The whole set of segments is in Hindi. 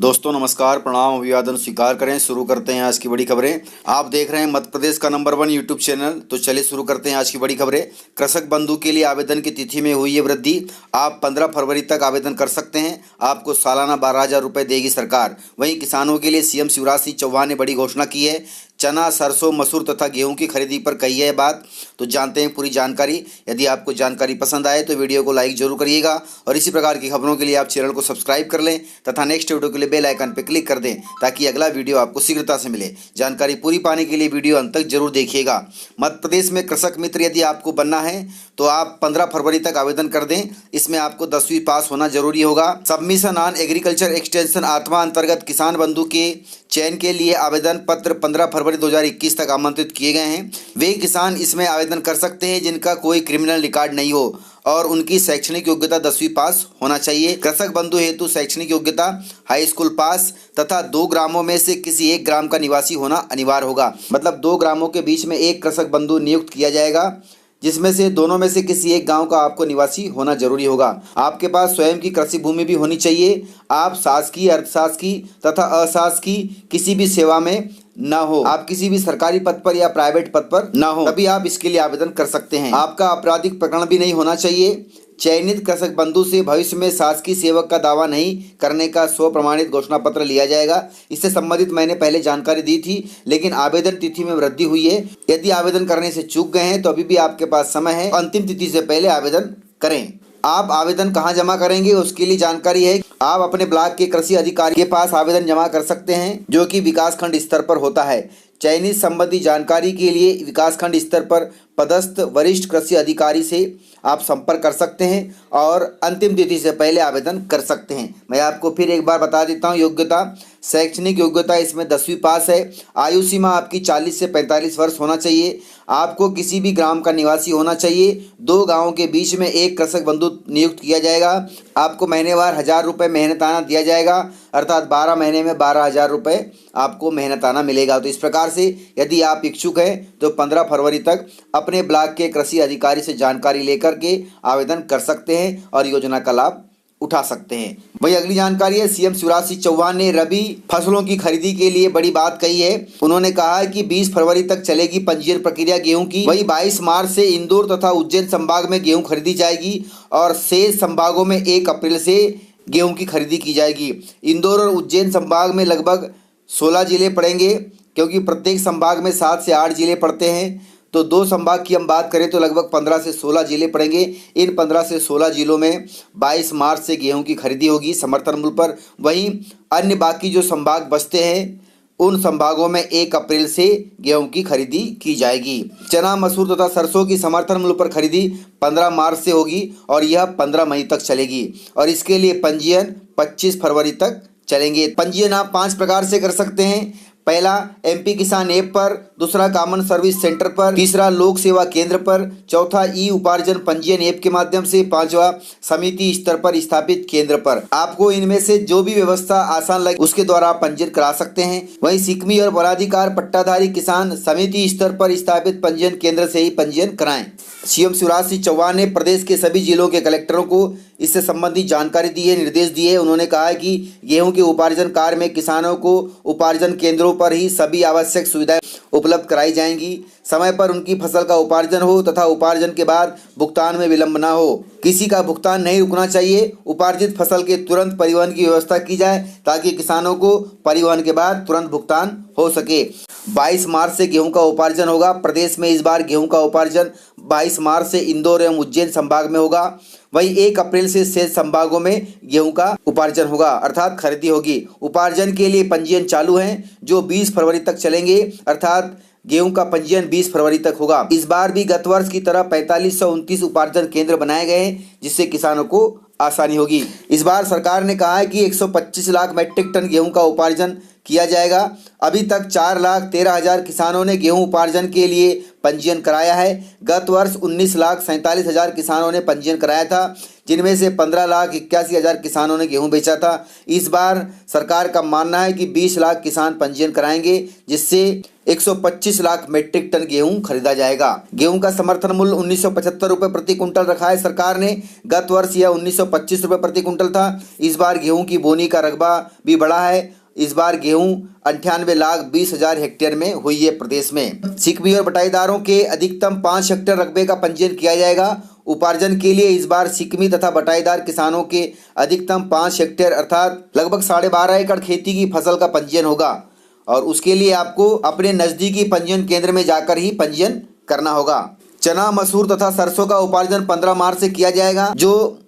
दोस्तों नमस्कार, प्रणाम, अभिवादन स्वीकार करें। शुरू करते हैं आज की बड़ी खबरें। आप देख रहे हैं मध्य प्रदेश का नंबर 1 यूट्यूब चैनल। तो चलिए शुरू करते हैं आज की बड़ी खबरें। कृषक बंधु के लिए आवेदन की तिथि में हुई है वृद्धि। आप 15 फरवरी तक आवेदन कर सकते हैं। आपको सालाना 12,000 रुपये देगी सरकार। वहीं किसानों के लिए सीएम शिवराज सिंह चौहान ने बड़ी घोषणा की है। चना, सरसों, मसूर तथा गेहूं की खरीदी पर कही है बात। तो जानते हैं पूरी जानकारी। यदि आपको जानकारी पसंद आए तो वीडियो को लाइक जरूर करिएगा और इसी प्रकार की खबरों के लिए आप चैनल को सब्सक्राइब कर लें तथा नेक्स्ट वीडियो के लिए बेल आइकन पर क्लिक कर दें ताकि अगला वीडियो आपको शीघ्रता से मिले। जानकारी पूरी पाने के लिए वीडियो अंत तक जरूर देखिएगा। मध्य प्रदेश में कृषक मित्र यदि आपको बनना है तो आप 15 फरवरी तक आवेदन कर दें। इसमें आपको 10वीं पास होना जरूरी होगा। सबमिशन ऑन एग्रीकल्चर एक्सटेंशन आत्मा अंतर्गत किसान बंधु के चयन के लिए आवेदन पत्र 15 फरवरी 2021 तक आमंत्रित किए गए हैं। वे किसान इसमें आवेदन कर सकते हैं जिनका कोई क्रिमिनल रिकॉर्ड नहीं हो और उनकी शैक्षणिक योग्यता 10वीं पास होना चाहिए। कृषक बंधु हेतु शैक्षणिक योग्यता हाई स्कूल पास तथा 2 ग्रामों में से किसी एक ग्राम का निवासी होना अनिवार्य होगा। मतलब 2 ग्रामों के बीच में एक कृषक बंधु नियुक्त किया जाएगा जिसमें से दोनों में से किसी एक गांव का आपको निवासी होना जरूरी होगा। आपके पास स्वयं की कृषि भूमि भी होनी चाहिए। आप शासकीय, अर्धशासकीय तथा अशासकीय किसी भी सेवा में ना हो। आप किसी भी सरकारी पद पर या प्राइवेट पद पर ना हो, तभी आप इसके लिए आवेदन कर सकते हैं। आपका आपराधिक प्रकरण भी नहीं होना चाहिए। चयनित कृषक बंधु से भविष्य में शासकीय सेवक का दावा नहीं करने का स्व प्रमाणित घोषणा पत्र लिया जाएगा। इससे संबंधित मैंने पहले जानकारी दी थी, लेकिन आवेदन तिथि में वृद्धि हुई है। यदि आवेदन करने से चूक गए हैं तो अभी भी आपके पास समय है। अंतिम तिथि से पहले आवेदन करें। आप आवेदन कहां जमा करेंगे उसके लिए जानकारी है। आप अपने ब्लॉक के कृषि अधिकारी के पास आवेदन जमा कर सकते हैं जो कि विकासखंड स्तर पर होता है। चयनित संबंधी जानकारी के लिए विकासखंड स्तर पर पदस्थ वरिष्ठ कृषि अधिकारी से आप संपर्क कर सकते हैं और अंतिम तिथि से पहले आवेदन कर सकते हैं। मैं आपको फिर एक बार बता देता हूं। योग्यता, शैक्षणिक योग्यता इसमें 10वीं पास है। आयु सीमा आपकी 40 से 45 वर्ष होना चाहिए। आपको किसी भी ग्राम का निवासी होना चाहिए। 2 गांवों के बीच में एक कृषक बंधु नियुक्त किया जाएगा। आपको महीनेवार 1,000 रुपये मेहनताना दिया जाएगा, अर्थात 12 महीने में 12,000 रुपये आपको मेहनताना मिलेगा। तो इस प्रकार से यदि आप इच्छुक हैं तो 15 फरवरी तक अपने ब्लॉक के कृषि अधिकारी से जानकारी लेकर के आवेदन कर सकते हैं और योजना का लाभ उठा सकते हैं। वही अगली जानकारी है, सीएम शिवराज सिंह चौहान ने रबी फसलों की खरीदी के लिए बड़ी बात कही है। उन्होंने कहा है कि 20 फरवरी तक चलेगी पंजीयन प्रक्रिया गेहूं की। वही 22 मार्च से इंदौर तथा उज्जैन संभाग में गेहूं खरीदी जाएगी और शेष संभागों में 1 अप्रैल से गेहूं की खरीदी की जाएगी। इंदौर और उज्जैन संभाग में लगभग 16 जिले पड़ेंगे, क्योंकि प्रत्येक संभाग में 7 से 8 जिले पड़ते हैं। तो 2 संभाग की हम बात करें तो लगभग 15 से 16 जिले पड़ेंगे। इन 15 से 16 जिलों में 22 मार्च से गेहूं की खरीदी होगी समर्थन मूल्य पर। वहीं अन्य बाकी जो संभाग बचते हैं उन संभागों में 1 अप्रैल से गेहूं की खरीदी की जाएगी। चना, मसूर तथा सरसों की समर्थन मूल्य पर खरीदी 15 मार्च से होगी और यह 15 मई तक चलेगी और इसके लिए पंजीयन 25 फरवरी तक चलेंगे। पंजीयन आप 5 प्रकार से कर सकते हैं। पहला MP किसान ऐप पर, दूसरा कॉमन सर्विस सेंटर पर, तीसरा लोक सेवा केंद्र पर, चौथा ई उपार्जन पंजीयन ऐप के माध्यम से, 5वां समिति स्तर पर स्थापित केंद्र पर। आपको इनमें से जो भी व्यवस्था आसान लगे उसके द्वारा आप पंजीयन करा सकते हैं। वहीं सिकमी और वनाधिकार पट्टाधारी किसान समिति स्तर पर स्थापित पंजीयन केंद्र से ही पंजीयन कराएं। सीएम शिवराज सिंह चौहान ने प्रदेश के सभी जिलों के कलेक्टरों को इससे संबंधित जानकारी दी है, निर्देश दिए। उन्होंने कहा है कि गेहूं के उपार्जन कार्य में किसानों को उपार्जन केंद्रों पर ही सभी आवश्यक सुविधाएं उपलब्ध कराई जाएंगी। समय पर उनकी फसल का उपार्जन हो तथा उपार्जन के बाद भुगतान में विलंब न हो। किसी का भुगतान नहीं रुकना चाहिए। उपार्जित फसल के तुरंत परिवहन की व्यवस्था की जाए ताकि किसानों को परिवहन के बाद तुरंत भुगतान हो सके। 22 मार्च से गेहूं का उपार्जन होगा। प्रदेश में इस बार गेहूं का उपार्जन 22 मार्च से इंदौर एवं उज्जैन संभाग में होगा। वहीं 1 अप्रैल से शेष संभागों में गेहूं का उपार्जन होगा, अर्थात खरीदी होगी। उपार्जन के लिए पंजीयन चालू हैं जो 20 फरवरी तक चलेंगे, अर्थात गेहूं का पंजीयन 20 फरवरी तक होगा। इस बार भी गत वर्ष की तरह 4529 उपार्जन केंद्र बनाए गए हैं जिससे किसानों को आसानी होगी। इस बार सरकार ने कहा है कि 125 लाख मीट्रिक टन गेहूं का उपार्जन किया जाएगा। अभी तक 4,13,000 किसानों ने गेहूं उपार्जन के लिए पंजीयन कराया है। गत वर्ष 19,47,000 किसानों ने पंजीयन कराया था, जिनमें से 15,81,000 किसानों ने गेहूं बेचा था। इस बार सरकार का मानना है कि 20 लाख किसान पंजीयन कराएंगे, जिससे 125 लाख मीट्रिक टन गेहूं खरीदा जाएगा। गेहूं का समर्थन मूल्य 1975 रुपये प्रति कुंटल रखा है सरकार ने। गत वर्ष यह 1925 रुपये प्रति कुंटल था। इस बार गेहूं की बोनी का रकबा भी बढ़ा है। इस बार गेहूं 98,20,000 हेक्टेयर में हुई है प्रदेश में। सिकमी और बटाईदारों के अधिकतम 5 हेक्टेयर रकबे का पंजीयन किया जाएगा। उपार्जन के लिए इस बार सिकमी तथा बटाईदार किसानों के अधिकतम 5 हेक्टेयर अर्थात लगभग 12.5 एकड़ खेती की फसल का पंजीयन होगा, और उसके लिए आपको अपने नज़दीकी पंजीयन केंद्र में जाकर ही पंजीयन करना होगा। चना, मसूर तथा सरसों का उपार्जन 15 मार्च से किया जाएगा, जो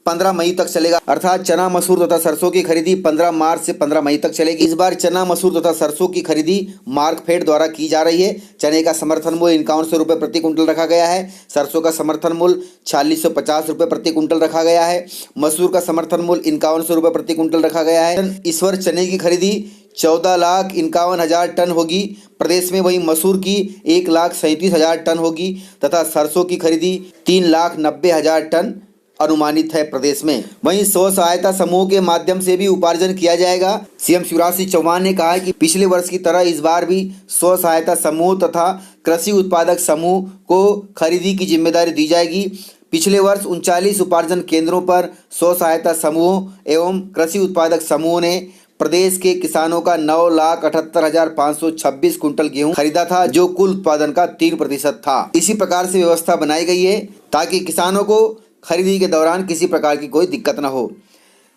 15 मई तक चलेगा। अर्थात चना, मसूर तथा सरसों की खरीदी 15 मार्च से 15 मई तक चलेगी। इस बार चना, मसूर तथा सरसों की खरीदी मार्कफेड द्वारा की जा रही है। चने का समर्थन मूल्य 5100 रुपये प्रति कुंटल रखा गया है। सरसों का समर्थन मूल्य 4650 रुपये प्रति कुंटल रखा गया है। मसूर का समर्थन मूल्य 5100 रुपये प्रति कुंटल रखा गया है। इस वर्ष चने की खरीदी 14,51,000 टन होगी प्रदेश में। वहीं मसूर की 1,37,000 टन होगी तथा सरसों की खरीदी 3,90,000 टन अनुमानित है प्रदेश में। वहीं स्व सहायता समूह के माध्यम से भी उपार्जन किया जाएगा। सीएम शिवराज सिंह चौहान ने कहा है कि पिछले वर्ष की तरह इस बार भी स्व सहायता समूह तथा कृषि उत्पादक समूह को खरीदी की जिम्मेदारी दी जाएगी। पिछले वर्ष 39 उपार्जन केंद्रों पर स्व सहायता समूह एवं कृषि उत्पादक समूह ने प्रदेश के किसानों का 9,78,526 कुंटल गेहूं खरीदा था, जो कुल उत्पादन का 3% था। इसी प्रकार से व्यवस्था बनाई गई है ताकि किसानों को खरीदी के दौरान किसी प्रकार की कोई दिक्कत न हो।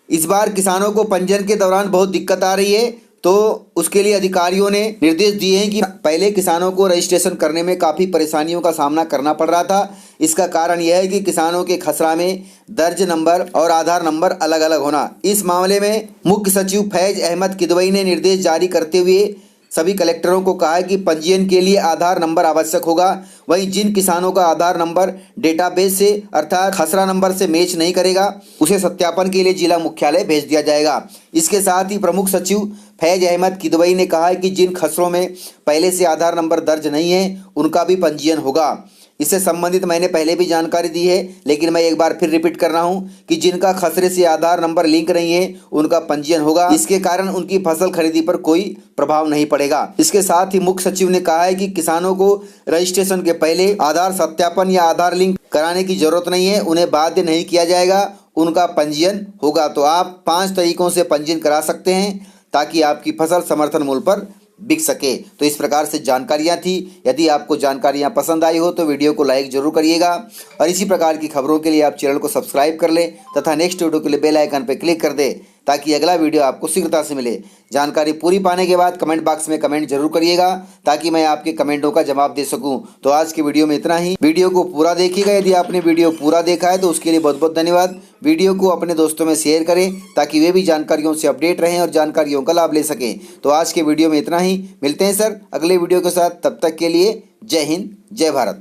इस बार किसानों को पंजीयन के दौरान बहुत दिक्कत आ रही है, तो उसके लिए अधिकारियों ने निर्देश दिए हैं कि पहले किसानों को रजिस्ट्रेशन करने में काफ़ी परेशानियों का सामना करना पड़ रहा था। इसका कारण यह है कि किसानों के खसरा में दर्ज नंबर और आधार नंबर अलग अलग होना। इस मामले में मुख्य सचिव फैज अहमद किदवई ने निर्देश जारी करते हुए सभी कलेक्टरों को कहा है कि पंजीयन के लिए आधार नंबर आवश्यक होगा। वहीं जिन किसानों का आधार नंबर डेटाबेस से अर्थात खसरा नंबर से मैच नहीं करेगा, उसे सत्यापन के लिए जिला मुख्यालय भेज दिया जाएगा। इसके साथ ही प्रमुख सचिव फैज अहमद किदवई ने कहा है कि जिन खसरों में पहले से आधार नंबर दर्ज नहीं है, उनका भी पंजीयन होगा। इससे संबंधित मैंने पहले भी जानकारी दी है, लेकिन मैं एक बार फिर रिपीट कर रहा हूं कि जिनका खसरे से आधार नंबर लिंक नहीं है, उनका पंजीयन होगा। इसके कारण उनकी फसल खरीदी पर कोई प्रभाव नहीं पड़ेगा। इसके साथ ही मुख्य सचिव ने कहा है कि किसानों को रजिस्ट्रेशन के पहले आधार सत्यापन या आधार लिंक कराने की जरूरत नहीं है, उन्हें बाध्य नहीं किया जाएगा, उनका पंजीयन होगा। तो आप 5 तरीकों से पंजीयन करा सकते हैं ताकि आपकी फसल समर्थन मूल्य पर बिक सके। तो इस प्रकार से जानकारियां थी। यदि आपको जानकारियां पसंद आई हो तो वीडियो को लाइक जरूर करिएगा, और इसी प्रकार की खबरों के लिए आप चैनल को सब्सक्राइब कर लें तथा नेक्स्ट वीडियो के लिए बेल आइकन पर क्लिक कर दें ताकि अगला वीडियो आपको शीघ्रता से मिले। जानकारी पूरी पाने के बाद कमेंट बॉक्स में कमेंट जरूर करिएगा ताकि मैं आपके कमेंटों का जवाब दे सकूं। तो आज की वीडियो में इतना ही। वीडियो को पूरा देखिएगा। यदि आपने वीडियो पूरा देखा है तो उसके लिए बहुत बहुत धन्यवाद। वीडियो को अपने दोस्तों में शेयर करें ताकि वे भी जानकारियों से अपडेट रहें और जानकारियों का लाभ ले सकें। तो आज के वीडियो में इतना ही। मिलते हैं सर अगले वीडियो के साथ। तब तक के लिए जय हिंद, जय भारत।